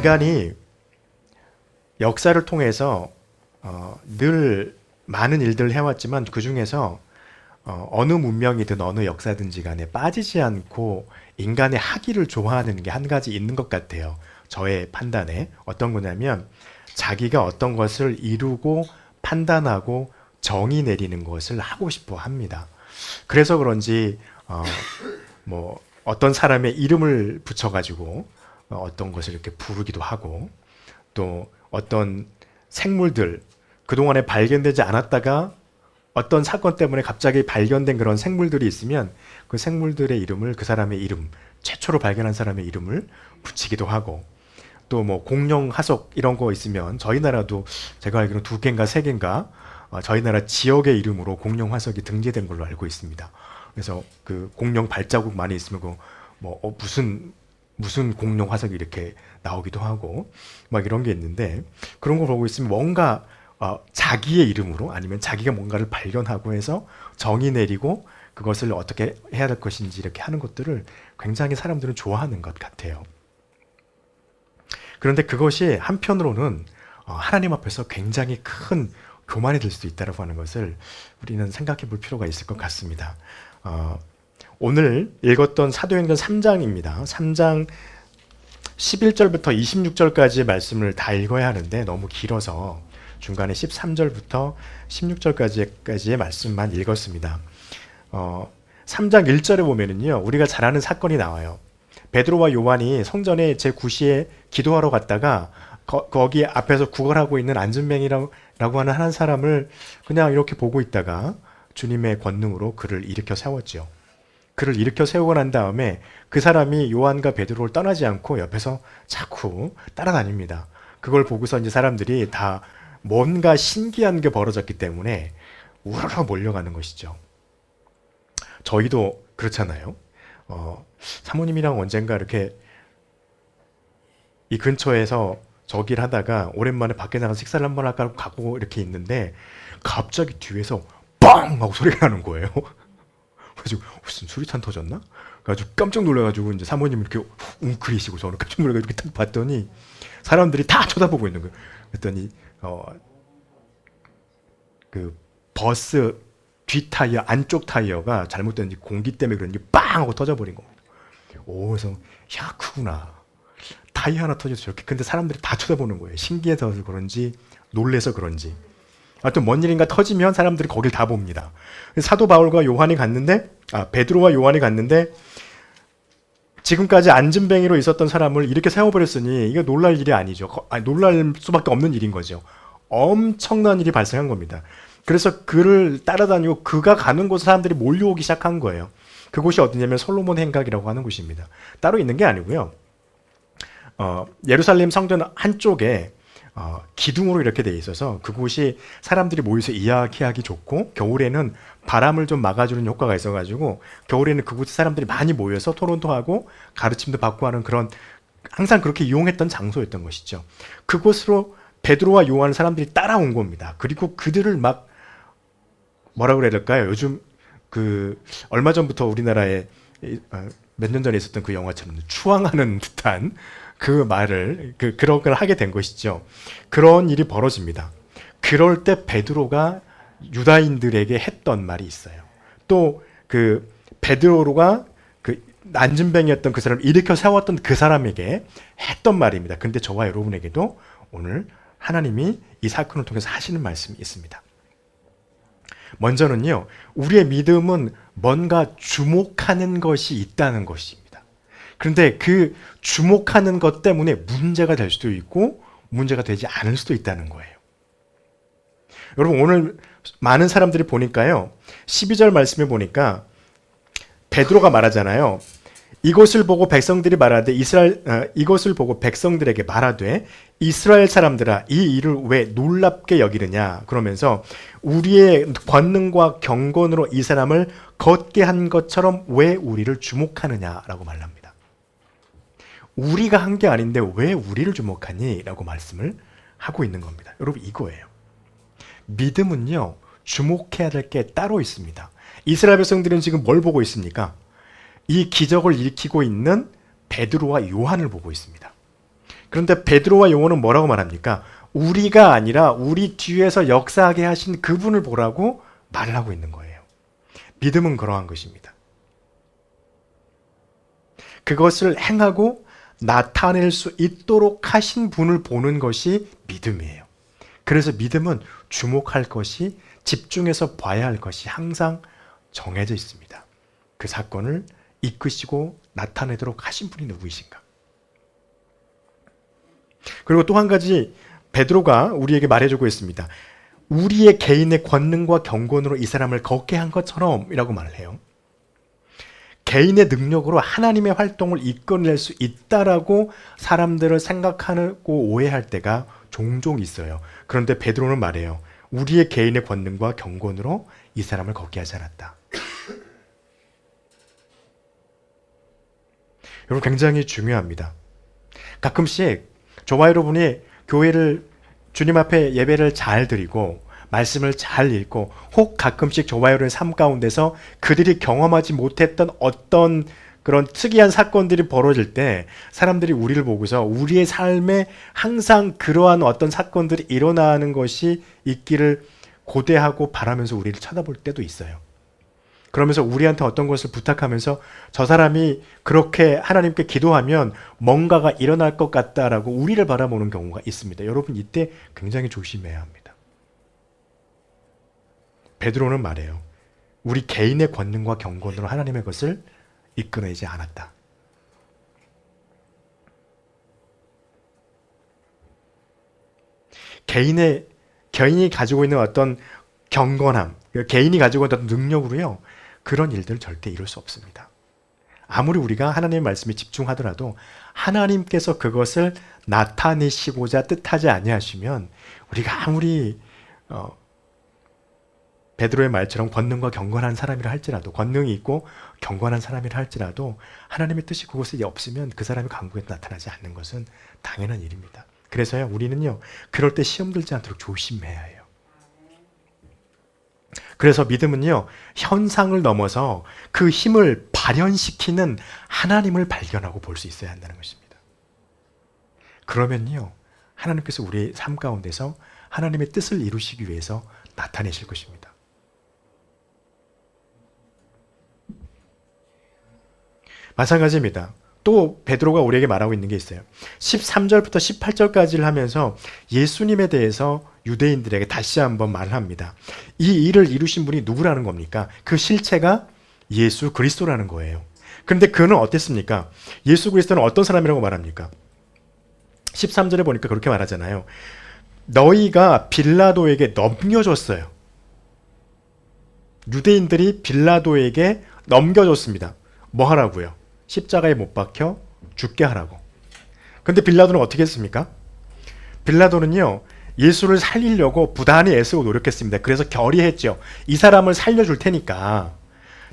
인간이 역사를 통해서 늘 많은 일들을 해왔지만 그 중에서 어느 문명이든 어느 역사든지 간에 빠지지 않고 인간의 하기를 좋아하는 게 한 가지 있는 것 같아요. 저의 판단에. 어떤 거냐면 자기가 어떤 것을 이루고 판단하고 정의 내리는 것을 하고 싶어 합니다. 그래서 그런지 뭐 어떤 사람의 이름을 붙여가지고 어떤 것을 이렇게 부르기도 하고, 또 어떤 생물들, 그동안에 발견되지 않았다가 어떤 사건 때문에 갑자기 발견된 그런 생물들이 있으면 그 생물들의 이름을 그 사람의 이름, 최초로 발견한 사람의 이름을 붙이기도 하고, 또 뭐 공룡 화석 이런 거 있으면 저희 나라도 제가 알기로는 2개인가 3개인가 저희 나라 지역의 이름으로 공룡 화석이 등재된 걸로 알고 있습니다. 그래서 그 공룡 발자국 많이 있으면 무슨 공룡 화석이 이렇게 나오기도 하고 막 이런 게 있는데, 그런 걸 보고 있으면 뭔가 자기의 이름으로 아니면 자기가 뭔가를 발견하고 해서 정의 내리고 그것을 어떻게 해야 될 것인지 이렇게 하는 것들을 굉장히 사람들은 좋아하는 것 같아요. 그런데 그것이 한편으로는 하나님 앞에서 굉장히 큰 교만이 될 수도 있다고 하는 것을 우리는 생각해 볼 필요가 있을 것 같습니다. 오늘 읽었던 사도행전 3장입니다. 3장 11절부터 26절까지의 말씀을 다 읽어야 하는데 너무 길어서 중간에 13절부터 16절까지의 말씀만 읽었습니다. 3장 1절에 보면은요, 우리가 잘 아는 사건이 나와요. 베드로와 요한이 성전에 제9시에 기도하러 갔다가 거기 앞에서 구걸하고 있는 안진뱅이라고 하는 한 사람을 그냥 이렇게 보고 있다가 주님의 권능으로 그를 일으켜 세웠죠. 그를 일으켜 세우고 난 다음에 그 사람이 요한과 베드로를 떠나지 않고 옆에서 자꾸 따라다닙니다. 그걸 보고서 이제 사람들이 다 뭔가 신기한 게 벌어졌기 때문에 우르르 몰려가는 것이죠. 저희도 그렇잖아요. 사모님이랑 언젠가 이렇게 이 근처에서 저기를 하다가 오랜만에 밖에 나가서 식사를 한번 할까 가고 이렇게 있는데 갑자기 뒤에서 빵! 하고 소리가 나는 거예요. 그래서 무슨 수리탄 터졌나? 그래가지고 깜짝 놀라가지고 이제 사모님 이렇게 웅크리시고 저는 깜짝 놀라가지고 이렇게 딱 봤더니 사람들이 다 쳐다보고 있는 거예요. 그랬더니 그 버스 뒷 타이어, 안쪽 타이어가 잘못된 공기 때문에 그런지 빵! 하고 터져버린 겁니다. 그래서 야, 크구나. 타이어 하나 터져서 저렇게. 근데 사람들이 다 쳐다보는 거예요. 신기해서 그런지 놀래서 그런지. 하여튼 뭔 일인가 터지면 사람들이 거길 다 봅니다. 사도 바울과 요한이 갔는데, 베드로와 요한이 갔는데 지금까지 안진뱅이로 있었던 사람을 이렇게 세워버렸으니 이거 놀랄 일이 아니죠. 놀랄 수밖에 없는 일인 거죠. 엄청난 일이 발생한 겁니다. 그래서 그를 따라다니고 그가 가는 곳에 사람들이 몰려오기 시작한 거예요. 그곳이 어디냐면 솔로몬 행각이라고 하는 곳입니다. 따로 있는 게 아니고요. 예루살렘 성전 한쪽에 기둥으로 이렇게 돼 있어서 그곳이 사람들이 모여서 이야기하기 좋고, 겨울에는 바람을 좀 막아주는 효과가 있어가지고 겨울에는 그곳에 사람들이 많이 모여서 토론도 하고 가르침도 받고 하는 그런, 항상 그렇게 이용했던 장소였던 것이죠. 그곳으로 베드로와 요한 사람들이 따라온 겁니다. 그리고 그들을 막 뭐라 그래야 될까요? 요즘 얼마 전부터 우리나라에 몇 년 전에 있었던 그 영화처럼 추앙하는 듯한 그 말을 그런 걸 하게 된 것이죠. 그런 일이 벌어집니다. 그럴 때 베드로가 유다인들에게 했던 말이 있어요. 또 그 베드로가 그 안진뱅이였던 그 사람을 일으켜 세웠던 그 사람에게 했던 말입니다. 근데 저와 여러분에게도 오늘 하나님이 이 사건을 통해서 하시는 말씀이 있습니다. 먼저는요, 우리의 믿음은 뭔가 주목하는 것이 있다는 것입니다. 그런데 그 주목하는 것 때문에 문제가 될 수도 있고 문제가 되지 않을 수도 있다는 거예요. 여러분, 오늘 많은 사람들이 보니까요, 12절 말씀에 보니까 베드로가 말하잖아요. 이것을 보고 백성들이 말하되 이것을 보고 백성들에게 말하되 이스라엘 사람들아, 이 일을 왜 놀랍게 여기느냐, 그러면서 우리의 권능과 경건으로 이 사람을 걷게 한 것처럼 왜 우리를 주목하느냐라고 말합니다. 우리가 한 게 아닌데 왜 우리를 주목하니? 라고 말씀을 하고 있는 겁니다. 여러분, 이거예요. 믿음은요, 주목해야 될 게 따로 있습니다. 이스라엘 백성들은 지금 뭘 보고 있습니까? 이 기적을 일으키고 있는 베드로와 요한을 보고 있습니다. 그런데 베드로와 요한은 뭐라고 말합니까? 우리가 아니라 우리 뒤에서 역사하게 하신 그분을 보라고 말을 하고 있는 거예요. 믿음은 그러한 것입니다. 그것을 행하고 나타낼 수 있도록 하신 분을 보는 것이 믿음이에요. 그래서 믿음은 주목할 것이, 집중해서 봐야 할 것이 항상 정해져 있습니다. 그 사건을 이끄시고 나타내도록 하신 분이 누구이신가? 그리고 또 한 가지 베드로가 우리에게 말해주고 있습니다. 우리의 개인의 권능과 경건으로 이 사람을 걷게 한 것처럼 이라고 말을 해요. 개인의 능력으로 하나님의 활동을 이끌어낼 수 있다라고 사람들을 생각하고 오해할 때가 종종 있어요. 그런데 베드로는 말해요. 우리의 개인의 권능과 경건으로 이 사람을 걷게 하지 않았다. 여러분, 굉장히 중요합니다. 가끔씩 저와 여러분이 교회를, 주님 앞에 예배를 잘 드리고 말씀을 잘 읽고 혹 가끔씩 저와 여러분의 삶 가운데서 그들이 경험하지 못했던 어떤 그런 특이한 사건들이 벌어질 때 사람들이 우리를 보고서 우리의 삶에 항상 그러한 어떤 사건들이 일어나는 것이 있기를 고대하고 바라면서 우리를 쳐다볼 때도 있어요. 그러면서 우리한테 어떤 것을 부탁하면서 저 사람이 그렇게 하나님께 기도하면 뭔가가 일어날 것 같다라고 우리를 바라보는 경우가 있습니다. 여러분, 이때 굉장히 조심해야 합니다. 베드로는 말해요. 우리 개인의 권능과 경건으로 하나님의 것을 이끌어내지 않았다. 개인이 가지고 있는 어떤 경건함, 개인이 가지고 있는 어떤 능력으로요, 그런 일들을 절대 이룰 수 없습니다. 아무리 우리가 하나님의 말씀에 집중하더라도 하나님께서 그것을 나타내시고자 뜻하지 아니하시면 우리가 아무리 베드로의 말처럼 권능과 경건한 사람이라 할지라도, 권능이 있고 경건한 사람이라 할지라도 하나님의 뜻이 그곳에 없으면 그 사람이 강국에 나타나지 않는 것은 당연한 일입니다. 그래서요, 우리는요, 그럴 때 시험 들지 않도록 조심해야 해요. 그래서 믿음은요, 현상을 넘어서 그 힘을 발현시키는 하나님을 발견하고 볼 수 있어야 한다는 것입니다. 그러면요, 하나님께서 우리의 삶 가운데서 하나님의 뜻을 이루시기 위해서 나타내실 것입니다. 마찬가지입니다. 또 베드로가 우리에게 말하고 있는 게 있어요. 13절부터 18절까지를 하면서 예수님에 대해서 유대인들에게 다시 한번 말을 합니다. 이 일을 이루신 분이 누구라는 겁니까? 그 실체가 예수 그리스도라는 거예요. 그런데 그는 어땠습니까? 예수 그리스도는 어떤 사람이라고 말합니까? 13절에 보니까 그렇게 말하잖아요. 너희가 빌라도에게 넘겨줬어요. 유대인들이 빌라도에게 넘겨줬습니다. 뭐 하라고요? 십자가에 못 박혀 죽게 하라고. 근데 빌라도는 어떻게 했습니까? 빌라도는요, 예수를 살리려고 부단히 애쓰고 노력했습니다. 그래서 결의했죠. 이 사람을 살려줄 테니까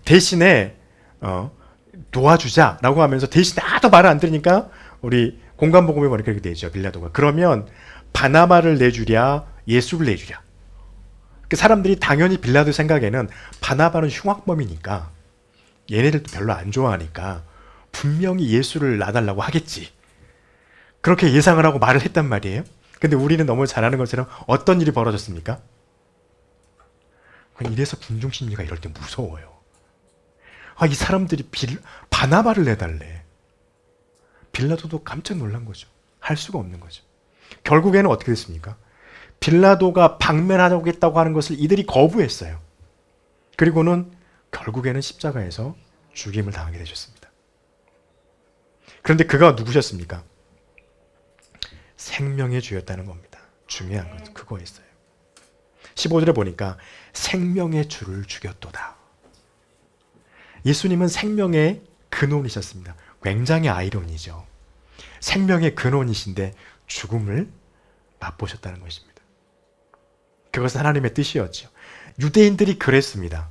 대신에 도와주자라고 하면서 대신에 하도 말을 안 들으니까 우리 공간복음에 보니까 그렇게 되죠. 빌라도가. 그러면 바나바를 내주랴 예수를 내주랴. 사람들이 당연히 빌라도 생각에는 바나바는 흉악범이니까 얘네들도 별로 안 좋아하니까 분명히 예수를 놔달라고 하겠지. 그렇게 예상을 하고 말을 했단 말이에요. 근데 우리는 너무 잘 아는 것처럼 어떤 일이 벌어졌습니까? 이래서 군중심리가 이럴 때 무서워요. 이 사람들이 바나바를 내달래. 빌라도도 깜짝 놀란 거죠. 할 수가 없는 거죠. 결국에는 어떻게 됐습니까? 빌라도가 방면하겠다고 하는 것을 이들이 거부했어요. 그리고는 결국에는 십자가에서 죽임을 당하게 되셨습니다. 그런데 그가 누구셨습니까? 생명의 주였다는 겁니다. 중요한 건 그거였어요. 15절에 보니까 생명의 주를 죽였도다. 예수님은 생명의 근원이셨습니다. 굉장히 아이러니죠. 생명의 근원이신데 죽음을 맛보셨다는 것입니다. 그것은 하나님의 뜻이었죠. 유대인들이 그랬습니다.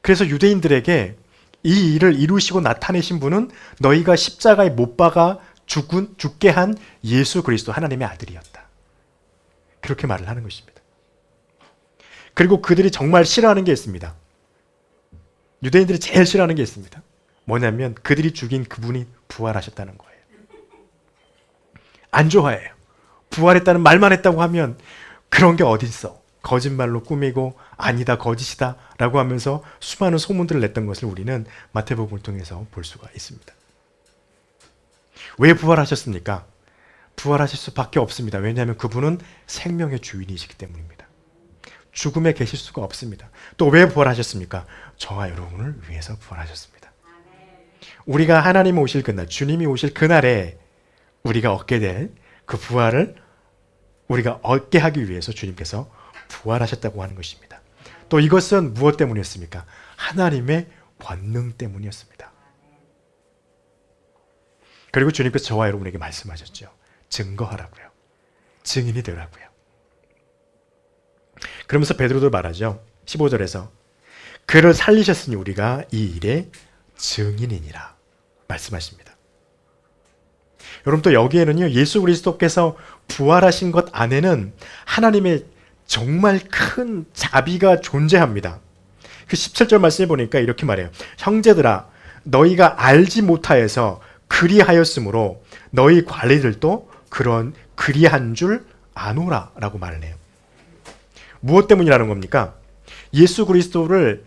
그래서 유대인들에게 이 일을 이루시고 나타내신 분은 너희가 십자가에 못 박아 죽게 한 예수 그리스도 하나님의 아들이었다. 그렇게 말을 하는 것입니다. 그리고 그들이 정말 싫어하는 게 있습니다. 유대인들이 제일 싫어하는 게 있습니다. 뭐냐면 그들이 죽인 그분이 부활하셨다는 거예요. 안 좋아해요. 부활했다는 말만 했다고 하면 그런 게 어딨어. 거짓말로 꾸미고 아니다 거짓이다 라고 하면서 수많은 소문들을 냈던 것을 우리는 마태복음을 통해서 볼 수가 있습니다. 왜 부활하셨습니까? 부활하실 수밖에 없습니다. 왜냐하면 그분은 생명의 주인이시기 때문입니다. 죽음에 계실 수가 없습니다. 또 왜 부활하셨습니까? 저와 여러분을 위해서 부활하셨습니다. 우리가 하나님 오실 그날, 주님이 오실 그날에 우리가 얻게 될 그 부활을 우리가 얻게 하기 위해서 주님께서 부활하셨다고 하는 것입니다. 또 이것은 무엇 때문이었습니까? 하나님의 권능 때문이었습니다. 그리고 주님께서 저와 여러분에게 말씀하셨죠. 증거하라고요. 증인이 되라고요. 그러면서 베드로도 말하죠. 15절에서 그를 살리셨으니 우리가 이 일의 증인이니라 말씀하십니다. 여러분 또 여기에는요. 예수 그리스도께서 부활하신 것 안에는 하나님의 정말 큰 자비가 존재합니다. 그 17절 말씀해 보니까 이렇게 말해요. 형제들아 너희가 알지 못하여서 그리하였으므로 너희 관리들도 그런 그리한 줄 아노라 라고 말을 해요. 무엇 때문이라는 겁니까? 예수 그리스도를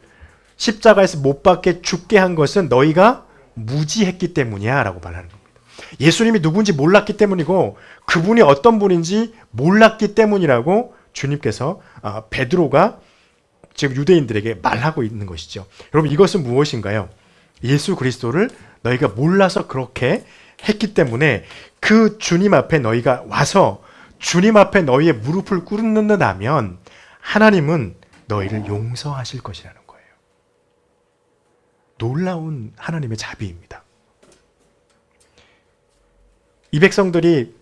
십자가에서 못 박게 죽게 한 것은 너희가 무지했기 때문이야 라고 말하는 겁니다. 예수님이 누군지 몰랐기 때문이고 그분이 어떤 분인지 몰랐기 때문이라고 주님께서 베드로가 지금 유대인들에게 말하고 있는 것이죠. 여러분 이것은 무엇인가요? 예수 그리스도를 너희가 몰라서 그렇게 했기 때문에 그 주님 앞에 너희가 와서 주님 앞에 너희의 무릎을 꿇는다면 하나님은 너희를 용서하실 것이라는 거예요. 놀라운 하나님의 자비입니다. 이 백성들이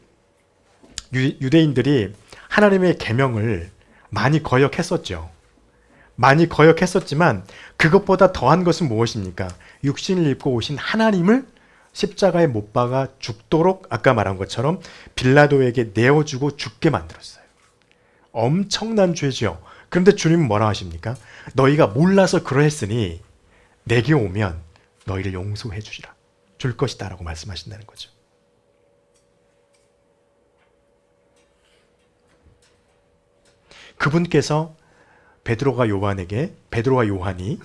유대인들이 하나님의 계명을 많이 거역했었죠. 많이 거역했었지만 그것보다 더한 것은 무엇입니까? 육신을 입고 오신 하나님을 십자가에 못 박아 죽도록 아까 말한 것처럼 빌라도에게 내어주고 죽게 만들었어요. 엄청난 죄죠. 그런데 주님은 뭐라 하십니까? 너희가 몰라서 그러했으니 내게 오면 너희를 용서해 주시라. 줄 것이다 라고 말씀하신다는 거죠. 그분께서 베드로와 요한이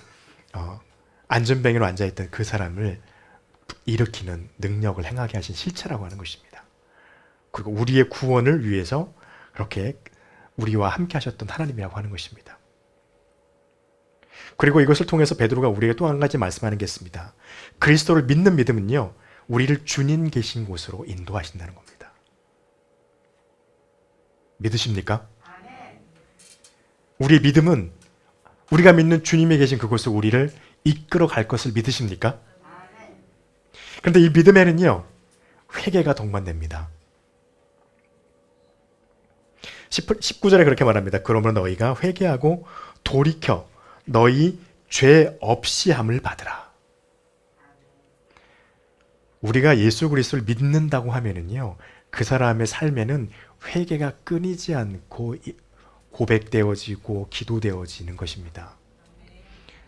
안전뱅이로 앉아있던 그 사람을 일으키는 능력을 행하게 하신 실체라고 하는 것입니다. 그리고 우리의 구원을 위해서 그렇게 우리와 함께 하셨던 하나님이라고 하는 것입니다. 그리고 이것을 통해서 베드로가 우리에게 또 한 가지 말씀하는 게 있습니다. 그리스도를 믿는 믿음은요, 우리를 주님 계신 곳으로 인도하신다는 겁니다. 믿으십니까? 우리의 믿음은 우리가 믿는 주님이 계신 그곳으로 우리를 이끌어 갈 것을 믿으십니까? 그런데 이 믿음에는요, 회개가 동반됩니다. 19절에 그렇게 말합니다. 그러므로 너희가 회개하고 돌이켜 너희 죄 없이 함을 받으라. 우리가 예수 그리스도를 믿는다고 하면은요, 그 사람의 삶에는 회개가 끊이지 않고 고백되어지고 기도되어지는 것입니다.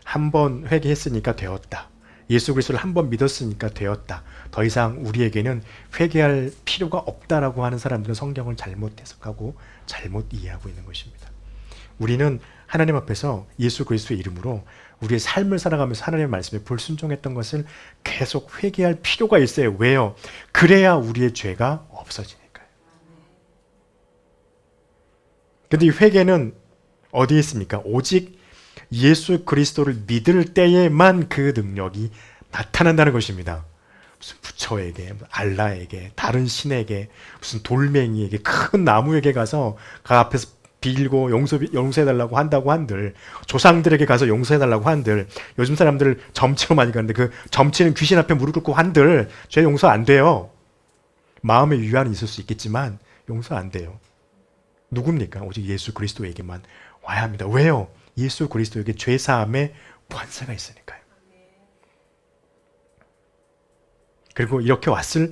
한 번 회개했으니까 되었다. 예수 그리스도를 한 번 믿었으니까 되었다. 더 이상 우리에게는 회개할 필요가 없다라고 하는 사람들은 성경을 잘못 해석하고 잘못 이해하고 있는 것입니다. 우리는 하나님 앞에서 예수 그리스도의 이름으로 우리의 삶을 살아가면서 하나님의 말씀에 불순종했던 것을 계속 회개할 필요가 있어요. 왜요? 그래야 우리의 죄가 없어지니까요. 근데 이 회개는 어디에 있습니까? 오직 예수 그리스도를 믿을 때에만 그 능력이 나타난다는 것입니다. 무슨 부처에게, 알라에게, 다른 신에게, 무슨 돌멩이에게, 큰 나무에게 가서 그 앞에서 빌고 용서해달라고 한다고 한들, 조상들에게 가서 용서해달라고 한들, 요즘 사람들 점치러 많이 가는데 그 점치는 귀신 앞에 무릎 꿇고 한들 죄 용서 안 돼요. 마음의 유한은 있을 수 있겠지만 용서 안 돼요. 누굽니까? 오직 예수 그리스도에게만 와야 합니다. 왜요? 예수 그리스도에게 죄사함의 권세가 있으니까요. 그리고 이렇게 왔을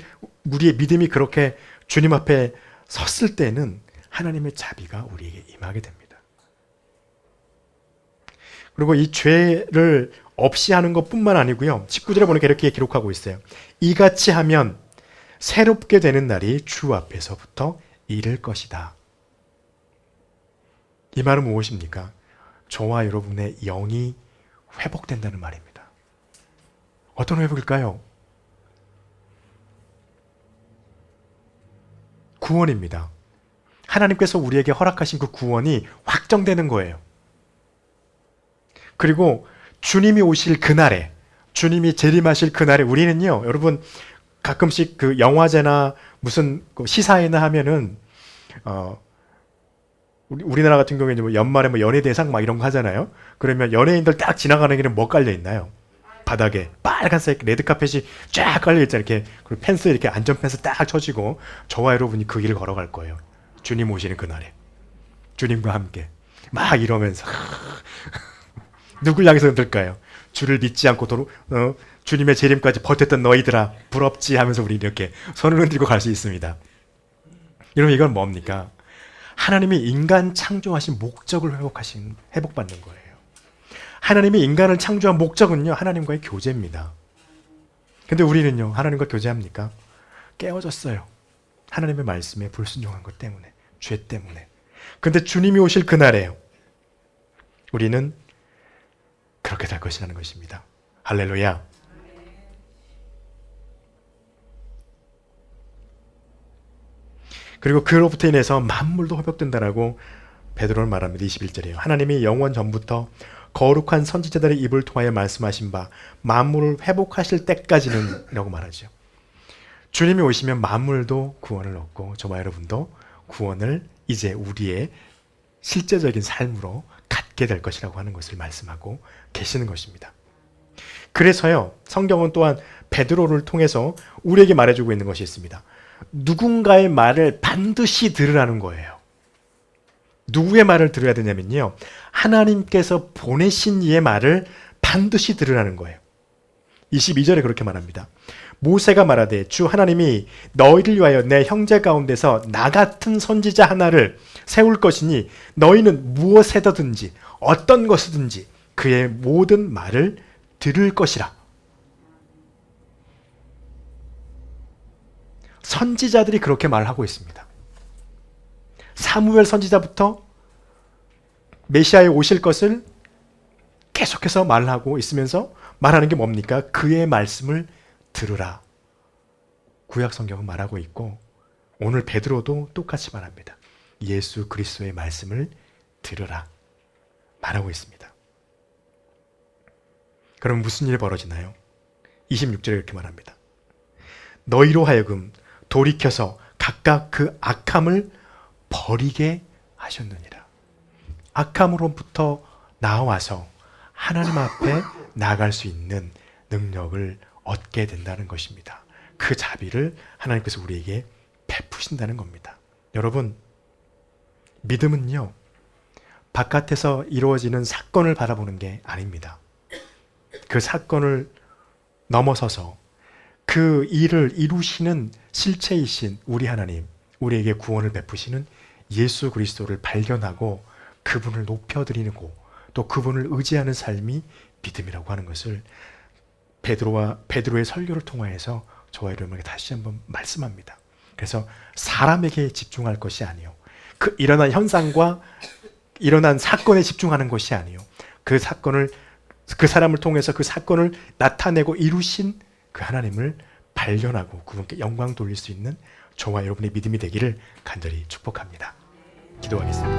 우리의 믿음이 그렇게 주님 앞에 섰을 때는 하나님의 자비가 우리에게 임하게 됩니다. 그리고 이 죄를 없이 하는 것뿐만 아니고요. 19절에 보니까 이렇게 기록하고 있어요. 이같이 하면 새롭게 되는 날이 주 앞에서부터 이를 것이다. 이 말은 무엇입니까? 저와 여러분의 영이 회복된다는 말입니다. 어떤 회복일까요? 구원입니다. 하나님께서 우리에게 허락하신 그 구원이 확정되는 거예요. 그리고 주님이 오실 그날에, 주님이 재림하실 그날에 우리는요, 여러분 가끔씩 그 영화제나 무슨 시사회나 하면은 우리나라 같은 경우에 뭐 연말에 뭐 연예대상 막 이런 거 하잖아요. 그러면 연예인들 딱 지나가는 길에 뭐 깔려 있나요? 바닥에 빨간색 레드카펫이 쫙 깔려 있잖아요. 이렇게 그리고 펜스 이렇게 안전 펜스 딱 쳐지고 저와 여러분이 그 길을 걸어갈 거예요. 주님 오시는 그날에 주님과 함께 막 이러면서 누굴 향해서 흔들까요? 주를 믿지 않고 주님의 재림까지 버텼던 너희들아 부럽지 하면서 우리 이렇게 손을 흔들고 갈 수 있습니다. 여러분 이건 뭡니까? 하나님이 인간 창조하신 목적을 회복받는 거예요. 하나님이 인간을 창조한 목적은요, 하나님과의 교제입니다. 근데 우리는요, 하나님과 교제합니까? 깨어졌어요. 하나님의 말씀에 불순종한 것 때문에, 죄 때문에. 근데 주님이 오실 그날에요, 우리는 그렇게 될 것이라는 것입니다. 할렐루야. 그리고 그로부터 인해서 만물도 회복된다라고 베드로는 말합니다. 21절이에요. 하나님이 영원 전부터 거룩한 선지자들의 입을 통하여 말씀하신 바 만물을 회복하실 때까지는 라고 말하죠. 주님이 오시면 만물도 구원을 얻고 저와 여러분도 구원을 이제 우리의 실제적인 삶으로 갖게 될 것이라고 하는 것을 말씀하고 계시는 것입니다. 그래서요, 성경은 또한 베드로를 통해서 우리에게 말해주고 있는 것이 있습니다. 누군가의 말을 반드시 들으라는 거예요. 누구의 말을 들어야 되냐면요, 하나님께서 보내신 이의 말을 반드시 들으라는 거예요. 22절에 그렇게 말합니다. 모세가 말하되 주 하나님이 너희를 위하여 내 형제 가운데서 나 같은 선지자 하나를 세울 것이니 너희는 무엇에든지 어떤 것이든지 그의 모든 말을 들을 것이라. 선지자들이 그렇게 말하고 있습니다. 사무엘 선지자부터 메시아에 오실 것을 계속해서 말하고 있으면서 말하는 게 뭡니까? 그의 말씀을 들으라. 구약 성경은 말하고 있고 오늘 베드로도 똑같이 말합니다. 예수 그리스도의 말씀을 들으라 말하고 있습니다. 그럼 무슨 일이 벌어지나요? 26절에 이렇게 말합니다. 너희로 하여금 돌이켜서 각각 그 악함을 버리게 하셨느니라. 악함으로부터 나와서 하나님 앞에 나아갈 수 있는 능력을 얻게 된다는 것입니다. 그 자비를 하나님께서 우리에게 베푸신다는 겁니다. 여러분, 믿음은요, 바깥에서 이루어지는 사건을 바라보는 게 아닙니다. 그 사건을 넘어서서 그 일을 이루시는 실체이신 우리 하나님, 우리에게 구원을 베푸시는 예수 그리스도를 발견하고 그분을 높여드리고 또 그분을 의지하는 삶이 믿음이라고 하는 것을 베드로의 설교를 통하여서 저와 여러분에게 다시 한번 말씀합니다. 그래서 사람에게 집중할 것이 아니요, 그 일어난 현상과 일어난 사건에 집중하는 것이 아니요, 그 사건을, 그 사람을 통해서 그 사건을 나타내고 이루신 그 하나님을 발견하고 그분께 영광 돌릴 수 있는 저와 여러분의 믿음이 되기를 간절히 축복합니다. 기도하겠습니다.